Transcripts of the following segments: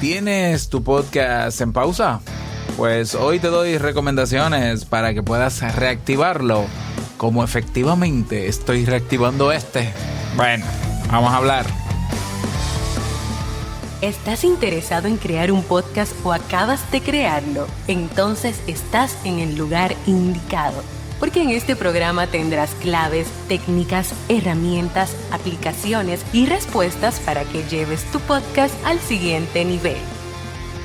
¿Tienes tu podcast en pausa? Pues hoy te doy recomendaciones para que puedas reactivarlo, como efectivamente estoy reactivando este. Bueno, vamos a hablar. ¿Estás interesado en crear un podcast o acabas de crearlo? Entonces estás en el lugar indicado, porque en este programa tendrás claves, técnicas, herramientas, aplicaciones y respuestas para que lleves tu podcast al siguiente nivel.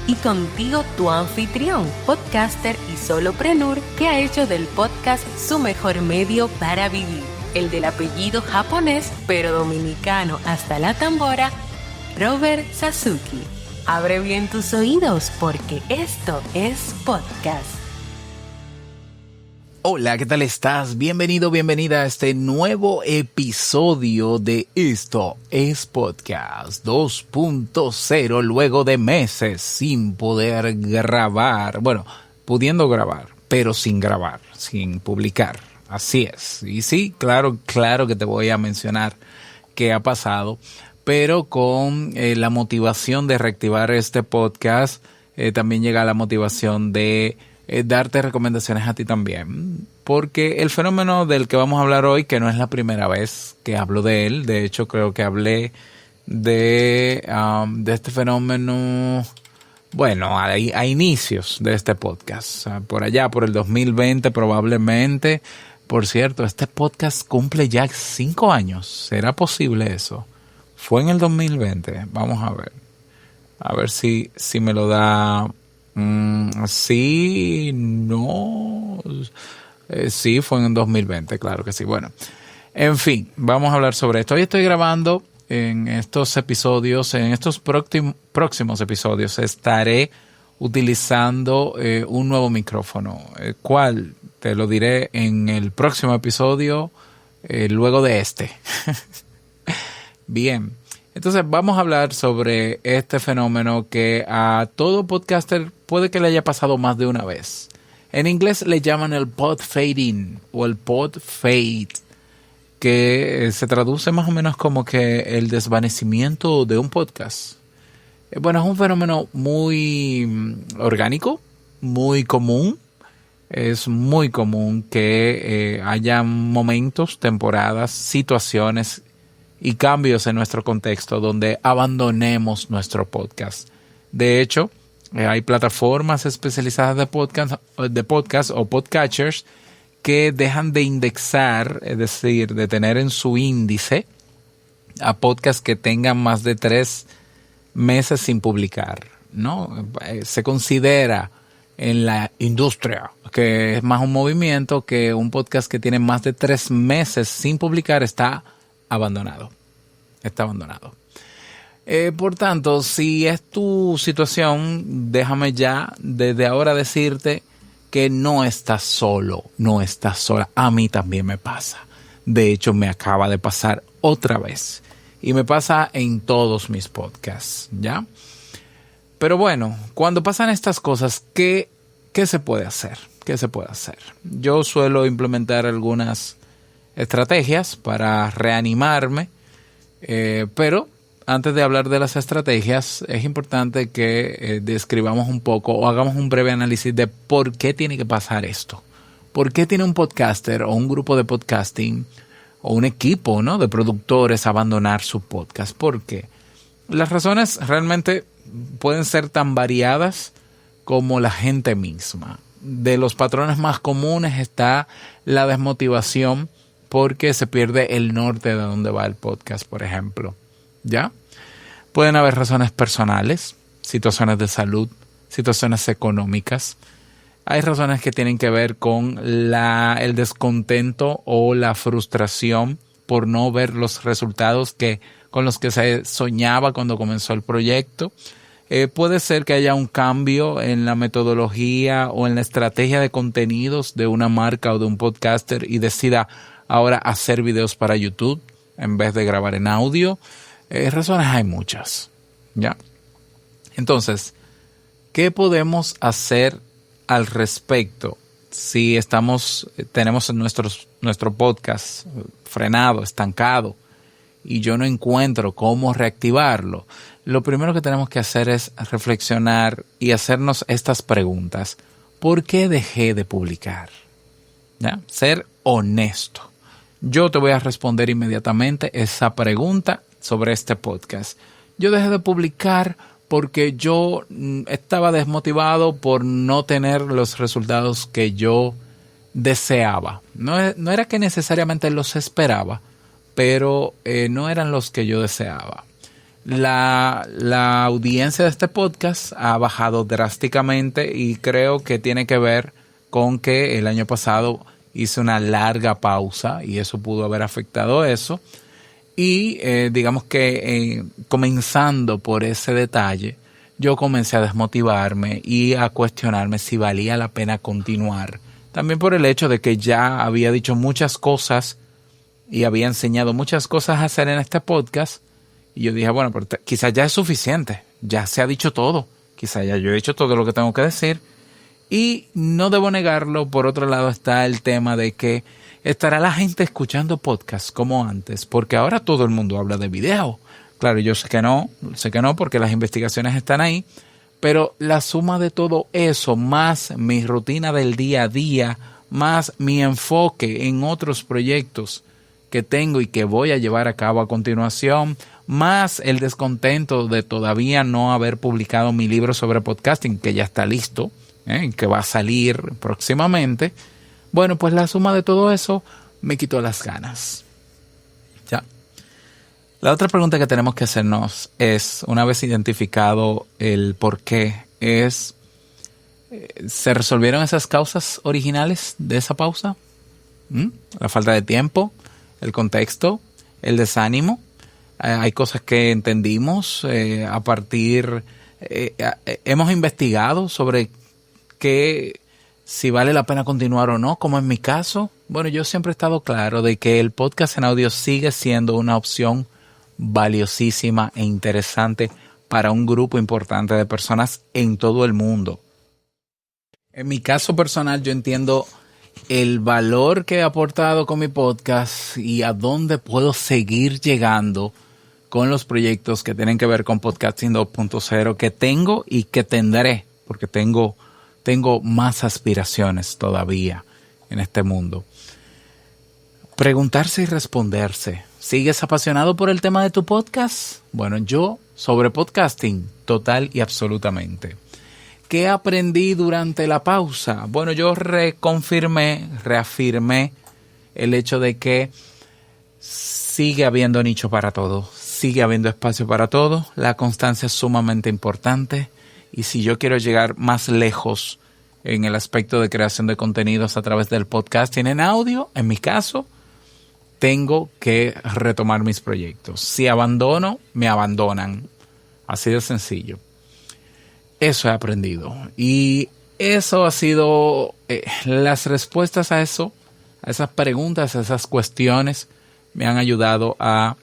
Y contigo tu anfitrión, podcaster y solopreneur que ha hecho del podcast su mejor medio para vivir, el del apellido japonés pero dominicano hasta la tambora, Robert Sasuki. Abre bien tus oídos porque esto es podcast. Hola, ¿qué tal estás? Bienvenido, bienvenida a este nuevo episodio de Esto es Podcast 2.0, luego de meses sin poder grabar. Bueno, pudiendo grabar, pero sin grabar, sin publicar. Así es. Y sí, claro que te voy a mencionar qué ha pasado, pero con la motivación de reactivar este podcast, también llega la motivación de darte recomendaciones a ti también, porque el fenómeno del que vamos a hablar hoy, que no es la primera vez que hablo de él, de hecho creo que hablé de este fenómeno, bueno, a inicios de este podcast, por allá, por el 2020 probablemente. Por cierto, este podcast cumple ya 5 años, ¿será posible eso? Fue en el 2020, vamos a ver si me lo da. Sí, no. Sí, fue en el 2020, claro que sí. Bueno, en fin, vamos a hablar sobre esto. Hoy estoy grabando en estos episodios, en estos próximos episodios, estaré utilizando un nuevo micrófono, el cual te lo diré en el próximo episodio, luego de este. Bien. Entonces vamos a hablar sobre este fenómeno que a todo podcaster puede que le haya pasado más de una vez. En inglés le llaman el pod fading o el pod fade, que se traduce más o menos como que el desvanecimiento de un podcast. Bueno, es un fenómeno muy orgánico, muy común. Es muy común que haya momentos, temporadas, situaciones y cambios en nuestro contexto donde abandonemos nuestro podcast. De hecho, hay plataformas especializadas de podcast o podcatchers que dejan de indexar, es decir, de tener en su índice a podcasts que tengan más de 3 meses sin publicar, ¿no? Se considera en la industria que es más un movimiento que un podcast que tiene más de 3 meses sin publicar está abandonado. Está abandonado. Por tanto, si es tu situación, déjame ya desde ahora decirte que no estás solo, no estás sola. A mí también me pasa. De hecho, me acaba de pasar otra vez. Y me pasa en todos mis podcasts, ¿ya? Pero bueno, cuando pasan estas cosas, ¿qué se puede hacer? ¿Qué se puede hacer? Yo suelo implementar algunas estrategias para reanimarme, pero antes de hablar de las estrategias es importante que describamos un poco o hagamos un breve análisis de por qué tiene que pasar esto. ¿Por qué tiene un podcaster o un grupo de podcasting o un equipo, ¿no?, de productores abandonar su podcast? ¿Por qué? Las razones realmente pueden ser tan variadas como la gente misma. De los patrones más comunes está la desmotivación porque se pierde el norte de dónde va el podcast, por ejemplo, ¿ya? Pueden haber razones personales, situaciones de salud, situaciones económicas. Hay razones que tienen que ver con el descontento o la frustración por no ver los resultados con los que se soñaba cuando comenzó el proyecto. Puede ser que haya un cambio en la metodología o en la estrategia de contenidos de una marca o de un podcaster y decida ahora hacer videos para YouTube en vez de grabar en audio. Razones hay muchas, ¿ya? Entonces, ¿qué podemos hacer al respecto si tenemos nuestro podcast frenado, estancado, y yo no encuentro cómo reactivarlo? lo primero que tenemos que hacer es reflexionar y hacernos estas preguntas. ¿Por qué dejé de publicar? ¿Ya? Ser honesto. Yo te voy a responder inmediatamente esa pregunta sobre este podcast. Yo dejé de publicar porque yo estaba desmotivado por no tener los resultados que yo deseaba. No era que necesariamente los esperaba, pero no eran los que yo deseaba. La audiencia de este podcast ha bajado drásticamente y creo que tiene que ver con que el año pasado hice una larga pausa y eso pudo haber afectado eso. Y digamos que comenzando por ese detalle, yo comencé a desmotivarme y a cuestionarme si valía la pena continuar. También por el hecho de que ya había dicho muchas cosas y había enseñado muchas cosas a hacer en este podcast. Y yo dije, bueno, pero quizás ya es suficiente. Ya se ha dicho todo. Quizás ya yo he dicho todo lo que tengo que decir. Y no debo negarlo. Por otro lado está el tema de que estará la gente escuchando podcasts como antes. Porque ahora todo el mundo habla de video. Claro, yo sé que no porque las investigaciones están ahí. Pero la suma de todo eso, más mi rutina del día a día, más mi enfoque en otros proyectos que tengo y que voy a llevar a cabo a continuación, más el descontento de todavía no haber publicado mi libro sobre podcasting, que ya está listo, que va a salir próximamente. Bueno, pues la suma de todo eso me quitó las ganas. Ya. La otra pregunta que tenemos que hacernos es, una vez identificado el por qué, es, ¿se resolvieron esas causas originales de esa pausa? La falta de tiempo, el contexto, el desánimo. Hay cosas que entendimos hemos investigado sobre si vale la pena continuar o no, como en mi caso. Bueno, yo siempre he estado claro de que el podcast en audio sigue siendo una opción valiosísima e interesante para un grupo importante de personas en todo el mundo. En mi caso personal, yo entiendo el valor que he aportado con mi podcast y a dónde puedo seguir llegando con los proyectos que tienen que ver con Podcasting 2.0 que tengo y que tendré, porque tengo más aspiraciones todavía en este mundo. Preguntarse y responderse. ¿Sigues apasionado por el tema de tu podcast? Bueno, yo sobre podcasting, total y absolutamente. ¿Qué aprendí durante la pausa? Bueno, yo reafirmé el hecho de que sigue habiendo nicho para todo, sigue habiendo espacio para todo, la constancia es sumamente importante y si yo quiero llegar más lejos en el aspecto de creación de contenidos a través del podcasting en audio, en mi caso, tengo que retomar mis proyectos. Si abandono, me abandonan. Así de sencillo. Eso he aprendido. Y eso ha sido las respuestas a eso, a esas preguntas, a esas cuestiones, me han ayudado a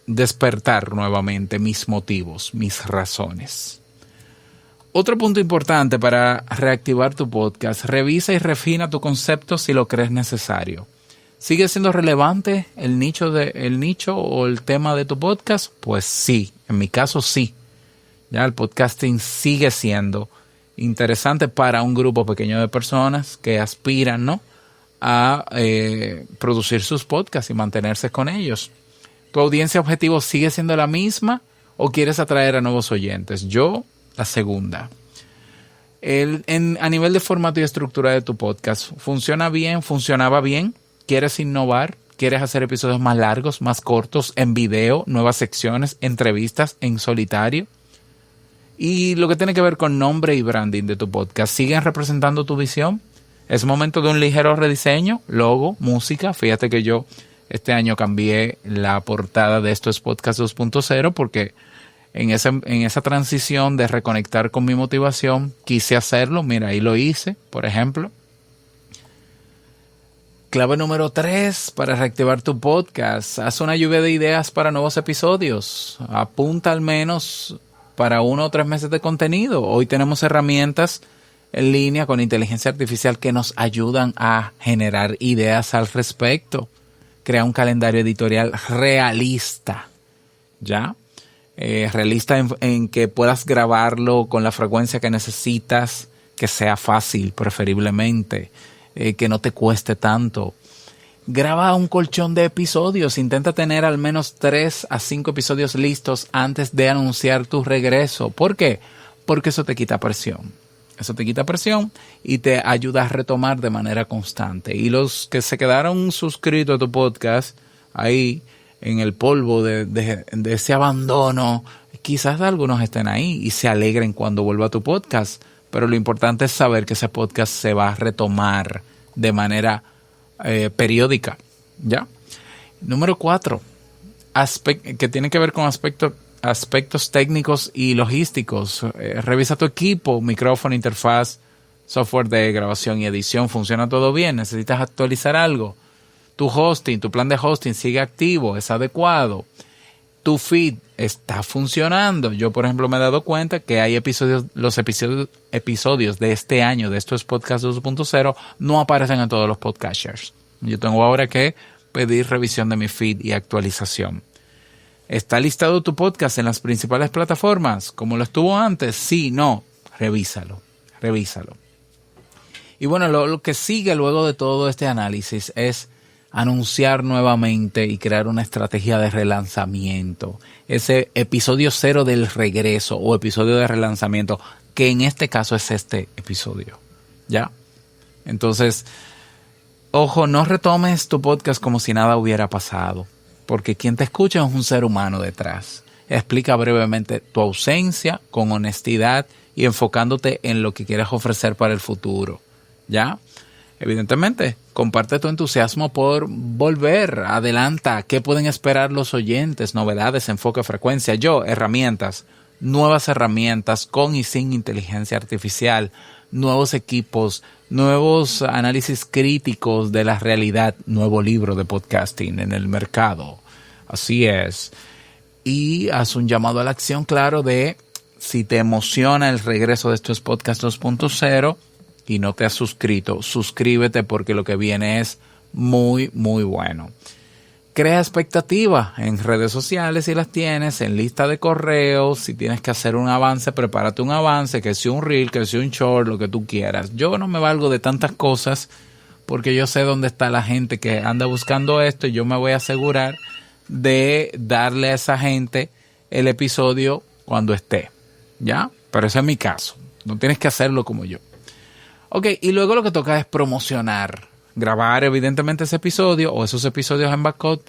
despertar nuevamente mis motivos, mis razones. Otro punto importante para reactivar tu podcast, revisa y refina tu concepto si lo crees necesario. ¿Sigue siendo relevante el nicho o el tema de tu podcast? Pues sí, en mi caso sí. Ya el podcasting sigue siendo interesante para un grupo pequeño de personas que aspiran, ¿no?, a producir sus podcasts y mantenerse con ellos. ¿Tu audiencia objetivo sigue siendo la misma o quieres atraer a nuevos oyentes? Yo, la segunda. A nivel de formato y estructura de tu podcast, ¿funciona bien? ¿Funcionaba bien? ¿Quieres innovar? ¿Quieres hacer episodios más largos, más cortos, en video, nuevas secciones, entrevistas, en solitario? Y lo que tiene que ver con nombre y branding de tu podcast, ¿siguen representando tu visión? ¿Es momento de un ligero rediseño? Logo, música. Fíjate que yo este año cambié la portada de Esto es Podcast 2.0 porque en esa transición de reconectar con mi motivación quise hacerlo. Mira, ahí lo hice, por ejemplo. Clave número 3 para reactivar tu podcast. Haz una lluvia de ideas para nuevos episodios. Apunta al menos para 1 o 3 meses de contenido. Hoy tenemos herramientas en línea con inteligencia artificial que nos ayudan a generar ideas al respecto. Crea un calendario editorial realista. ¿Ya? realista en que puedas grabarlo con la frecuencia que necesitas, que sea fácil preferiblemente, que no te cueste tanto. Graba un colchón de episodios, intenta tener al menos 3 a 5 episodios listos antes de anunciar tu regreso. ¿Por qué? Porque eso te quita presión. Eso te quita presión y te ayuda a retomar de manera constante. Y los que se quedaron suscritos a tu podcast, ahí en el polvo de ese abandono, quizás algunos estén ahí y se alegren cuando vuelva a tu podcast. Pero lo importante es saber que ese podcast se va a retomar de manera periódica, ¿ya? Número 4, que tiene que ver con aspectos técnicos y logísticos. Revisa tu equipo, micrófono, interfaz, software de grabación y edición. ¿Funciona todo bien? ¿Necesitas actualizar algo? Tu hosting, tu plan de hosting sigue activo, es adecuado. Tu feed está funcionando. Yo, por ejemplo, me he dado cuenta que hay los episodios de este año de estos Podcast 2.0 no aparecen en todos los podcasters. Yo tengo ahora que pedir revisión de mi feed y actualización. ¿Está listado tu podcast en las principales plataformas como lo estuvo antes? Sí, no. Revísalo. Y bueno, lo que sigue luego de todo este análisis es anunciar nuevamente y crear una estrategia de relanzamiento. Ese episodio 0 del regreso o episodio de relanzamiento, que en este caso es este episodio. ¿Ya? Entonces, ojo, no retomes tu podcast como si nada hubiera pasado, porque quien te escucha es un ser humano detrás. Explica brevemente tu ausencia con honestidad y enfocándote en lo que quieres ofrecer para el futuro. ¿Ya? Evidentemente, comparte tu entusiasmo por volver. Adelanta. ¿Qué pueden esperar los oyentes? Novedades, enfoque, frecuencia. Herramientas. Nuevas herramientas con y sin inteligencia artificial. Nuevos equipos. Nuevos análisis críticos de la realidad. Nuevo libro de podcasting en el mercado. Así es. Y haz un llamado a la acción, claro, de si te emociona el regreso de estos Podcast 2.0 y no te has suscrito, suscríbete porque lo que viene es muy, muy bueno. Crea expectativa en redes sociales si las tienes, en lista de correos, si tienes que hacer un avance, prepárate un avance, que sea un reel, que sea un short, lo que tú quieras. Yo no me valgo de tantas cosas porque yo sé dónde está la gente que anda buscando esto y yo me voy a asegurar de darle a esa gente el episodio cuando esté, ¿ya? Pero ese es mi caso, no tienes que hacerlo como yo. Ok, y luego lo que toca es promocionar, grabar evidentemente ese episodio o esos episodios en backup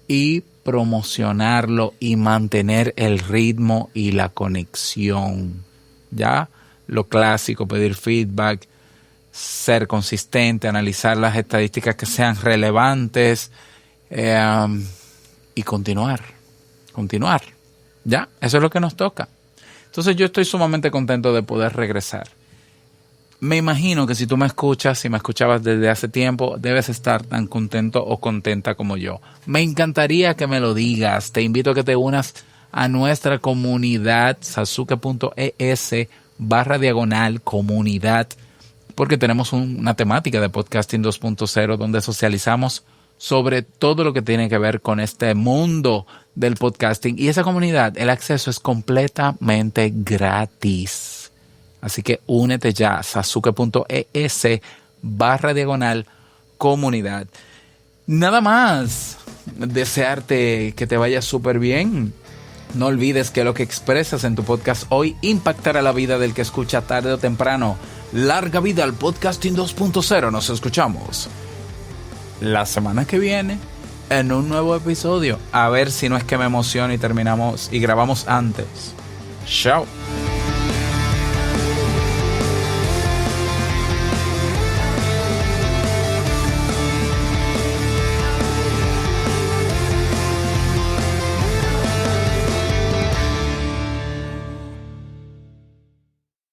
y promocionarlo y mantener el ritmo y la conexión, ¿ya? Lo clásico, pedir feedback, ser consistente, analizar las estadísticas que sean relevantes y continuar, ¿ya? Eso es lo que nos toca. Entonces yo estoy sumamente contento de poder regresar. Me imagino que si tú me escuchas, si me escuchabas desde hace tiempo, debes estar tan contento o contenta como yo. Me encantaría que me lo digas. Te invito a que te unas a nuestra comunidad, sasuke.es/comunidad, porque tenemos una temática de Podcasting 2.0 donde socializamos sobre todo lo que tiene que ver con este mundo del podcasting. Y esa comunidad, el acceso es completamente gratis. Así que únete ya, sasuke.es/comunidad. Nada más, desearte que te vaya súper bien. No olvides que lo que expresas en tu podcast hoy impactará la vida del que escucha tarde o temprano. Larga vida al Podcasting 2.0. Nos escuchamos la semana que viene en un nuevo episodio. A ver si no es que me emociono y terminamos y grabamos antes. Chao.